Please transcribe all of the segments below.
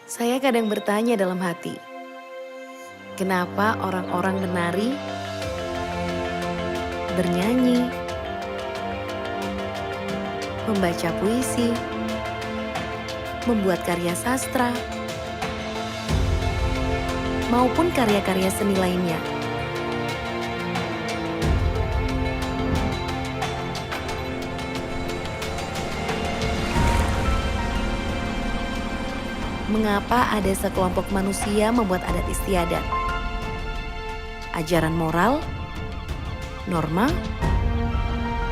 Saya kadang bertanya dalam hati, kenapa orang-orang menari, bernyanyi, membaca puisi, membuat karya sastra, maupun karya-karya seni lainnya. Mengapa ada sekelompok manusia membuat adat istiadat? Ajaran moral, norma,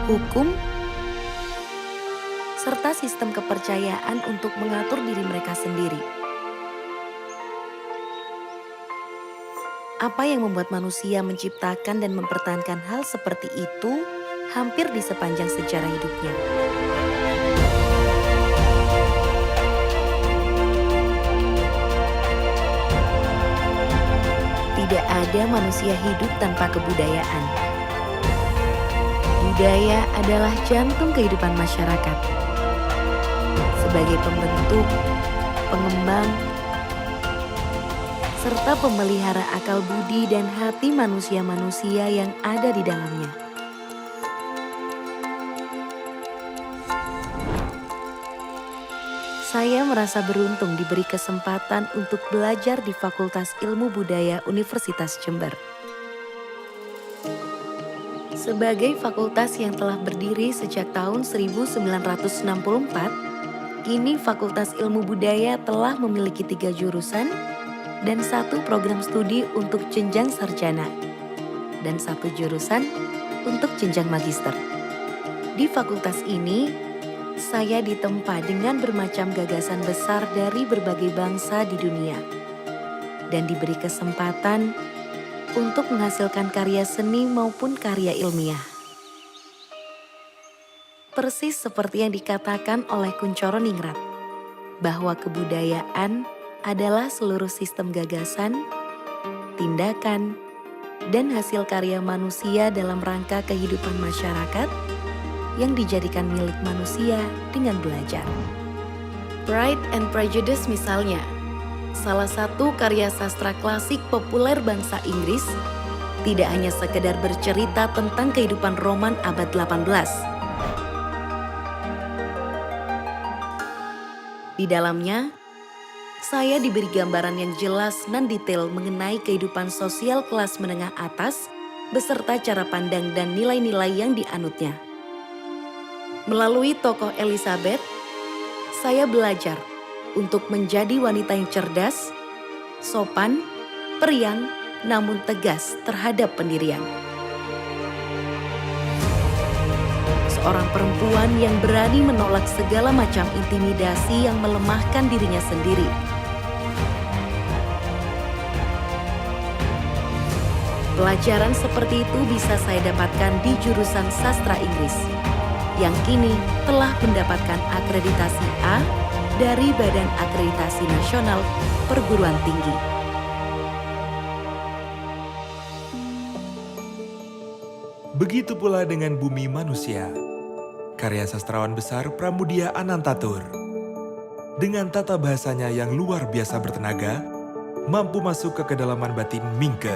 hukum, serta sistem kepercayaan untuk mengatur diri mereka sendiri. Apa yang membuat manusia menciptakan dan mempertahankan hal seperti itu hampir di sepanjang sejarah hidupnya? Tidak ada manusia hidup tanpa kebudayaan. Budaya adalah jantung kehidupan masyarakat. Sebagai pembentuk, pengembang, serta pemelihara akal budi dan hati manusia-manusia yang ada di dalamnya. Saya merasa beruntung diberi kesempatan untuk belajar di Fakultas Ilmu Budaya Universitas Jember. Sebagai fakultas yang telah berdiri sejak tahun 1964, kini Fakultas Ilmu Budaya telah memiliki 3 jurusan dan 1 program studi untuk jenjang sarjana, dan 1 jurusan untuk jenjang magister. Di fakultas ini, saya ditempa dengan bermacam gagasan besar dari berbagai bangsa di dunia dan diberi kesempatan untuk menghasilkan karya seni maupun karya ilmiah. Persis seperti yang dikatakan oleh Kuncoro Ningrat, bahwa kebudayaan adalah seluruh sistem gagasan, tindakan, dan hasil karya manusia dalam rangka kehidupan masyarakat yang dijadikan milik manusia dengan belajar. Pride and Prejudice misalnya, salah satu karya sastra klasik populer bangsa Inggris, tidak hanya sekedar bercerita tentang kehidupan Roman abad 18. Di dalamnya, saya diberi gambaran yang jelas dan detail mengenai kehidupan sosial kelas menengah atas beserta cara pandang dan nilai-nilai yang dianutnya. Melalui tokoh Elizabeth, saya belajar untuk menjadi wanita yang cerdas, sopan, periang, namun tegas terhadap pendirian. Seorang perempuan yang berani menolak segala macam intimidasi yang melemahkan dirinya sendiri. Pelajaran seperti itu bisa saya dapatkan di jurusan sastra Inggris, yang kini telah mendapatkan akreditasi A dari Badan Akreditasi Nasional Perguruan Tinggi. Begitu pula dengan Bumi Manusia, karya sastrawan besar Pramudia Anantatur. Dengan tata bahasanya yang luar biasa bertenaga, mampu masuk ke kedalaman batin Mingke,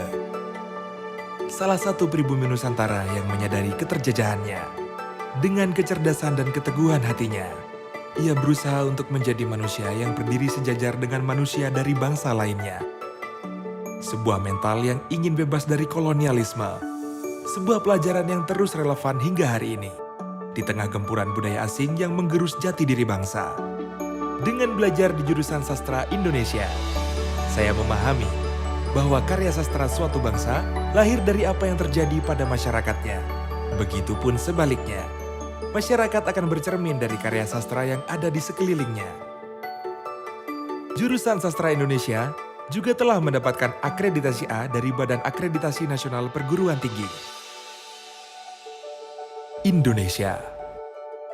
salah satu pribumi Nusantara yang menyadari keterjajahannya. Dengan kecerdasan dan keteguhan hatinya, ia berusaha untuk menjadi manusia yang berdiri sejajar dengan manusia dari bangsa lainnya. Sebuah mental yang ingin bebas dari kolonialisme. Sebuah pelajaran yang terus relevan hingga hari ini, di tengah gempuran budaya asing yang menggerus jati diri bangsa. Dengan belajar di jurusan sastra Indonesia, saya memahami bahwa karya sastra suatu bangsa lahir dari apa yang terjadi pada masyarakatnya. Begitupun sebaliknya, masyarakat akan bercermin dari karya sastra yang ada di sekelilingnya. Jurusan Sastra Indonesia juga telah mendapatkan akreditasi A dari Badan Akreditasi Nasional Perguruan Tinggi. Indonesia,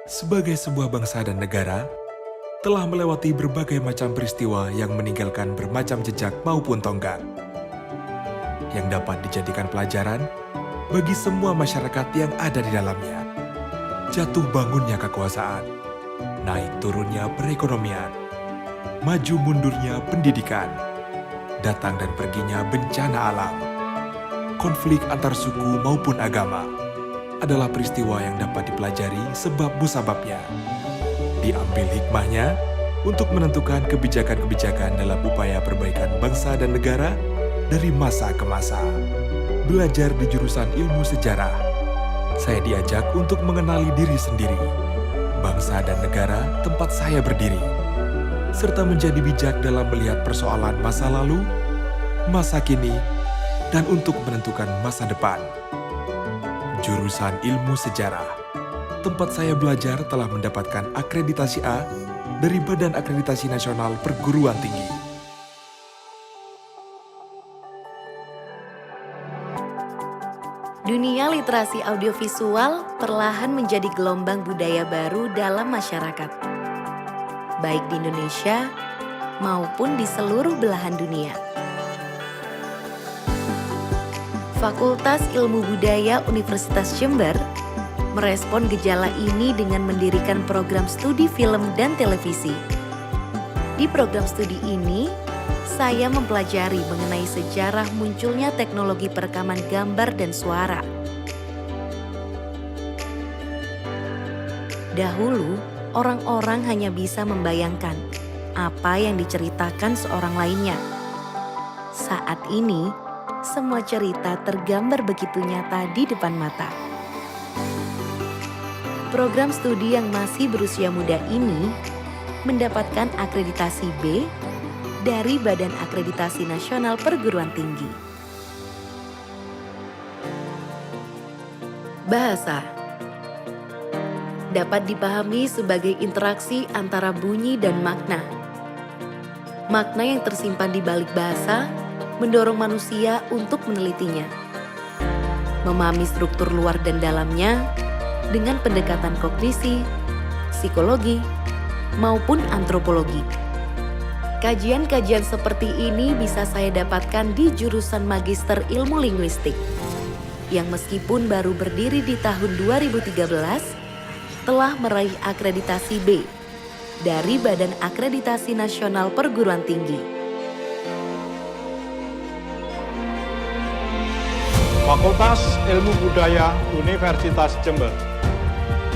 sebagai sebuah bangsa dan negara, telah melewati berbagai macam peristiwa yang meninggalkan bermacam jejak maupun tonggak, yang dapat dijadikan pelajaran bagi semua masyarakat yang ada di dalamnya. Jatuh bangunnya kekuasaan, naik turunnya perekonomian, maju mundurnya pendidikan, datang dan perginya bencana alam, konflik antar suku maupun agama adalah peristiwa yang dapat dipelajari sebab musababnya. Diambil hikmahnya untuk menentukan kebijakan-kebijakan dalam upaya perbaikan bangsa dan negara dari masa ke masa. Belajar di jurusan ilmu sejarah, saya diajak untuk mengenali diri sendiri, bangsa dan negara tempat saya berdiri, serta menjadi bijak dalam melihat persoalan masa lalu, masa kini, dan untuk menentukan masa depan. Jurusan ilmu sejarah, tempat saya belajar telah mendapatkan akreditasi A dari Badan Akreditasi Nasional Perguruan Tinggi. Dunia literasi audiovisual perlahan menjadi gelombang budaya baru dalam masyarakat, baik di Indonesia maupun di seluruh belahan dunia. Fakultas Ilmu Budaya Universitas Jember merespon gejala ini dengan mendirikan program studi film dan televisi. Di program studi ini, saya mempelajari mengenai sejarah munculnya teknologi perekaman gambar dan suara. Dahulu, orang-orang hanya bisa membayangkan apa yang diceritakan seorang lainnya. Saat ini, semua cerita tergambar begitu nyata di depan mata. Program studi yang masih berusia muda ini mendapatkan akreditasi B dari Badan Akreditasi Nasional Perguruan Tinggi. Bahasa dapat dipahami sebagai interaksi antara bunyi dan makna. Makna yang tersimpan di balik bahasa mendorong manusia untuk menelitinya, memahami struktur luar dan dalamnya dengan pendekatan kognisi, psikologi, maupun antropologi. Kajian-kajian seperti ini bisa saya dapatkan di jurusan Magister Ilmu Linguistik, yang meskipun baru berdiri di tahun 2013, telah meraih akreditasi B dari Badan Akreditasi Nasional Perguruan Tinggi. Fakultas Ilmu Budaya Universitas Jember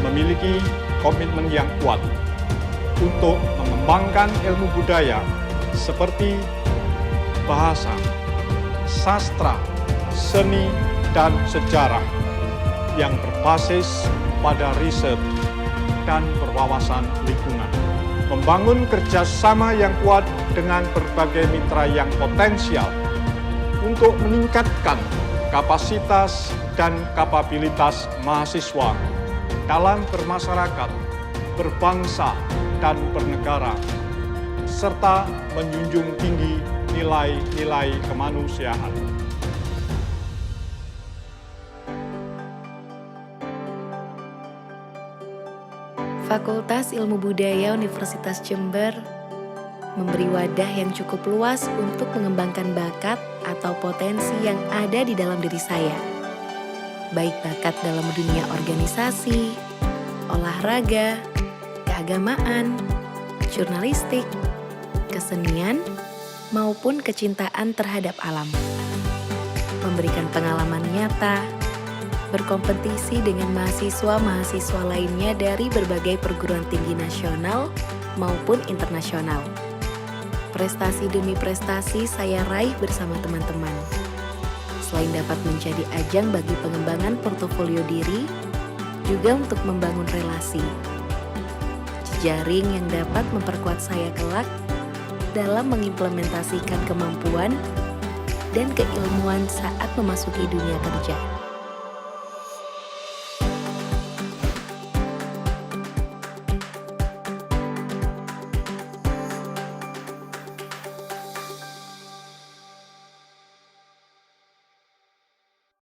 memiliki komitmen yang kuat untuk mengembangkan ilmu budaya seperti bahasa, sastra, seni, dan sejarah yang berbasis pada riset dan berwawasan lingkungan. Membangun kerjasama yang kuat dengan berbagai mitra yang potensial untuk meningkatkan kapasitas dan kapabilitas mahasiswa dalam bermasyarakat, berbangsa, dan bernegara, serta menjunjung tinggi nilai-nilai kemanusiaan. Fakultas Ilmu Budaya Universitas Jember memberi wadah yang cukup luas untuk mengembangkan bakat atau potensi yang ada di dalam diri saya. Baik bakat dalam dunia organisasi, olahraga, keagamaan, jurnalistik, kesenian, maupun kecintaan terhadap alam. Memberikan pengalaman nyata, berkompetisi dengan mahasiswa-mahasiswa lainnya dari berbagai perguruan tinggi nasional maupun internasional. Prestasi demi prestasi saya raih bersama teman-teman. Selain dapat menjadi ajang bagi pengembangan portofolio diri, juga untuk membangun relasi. Jejaring yang dapat memperkuat saya kelak dalam mengimplementasikan kemampuan dan keilmuan saat memasuki dunia kerja.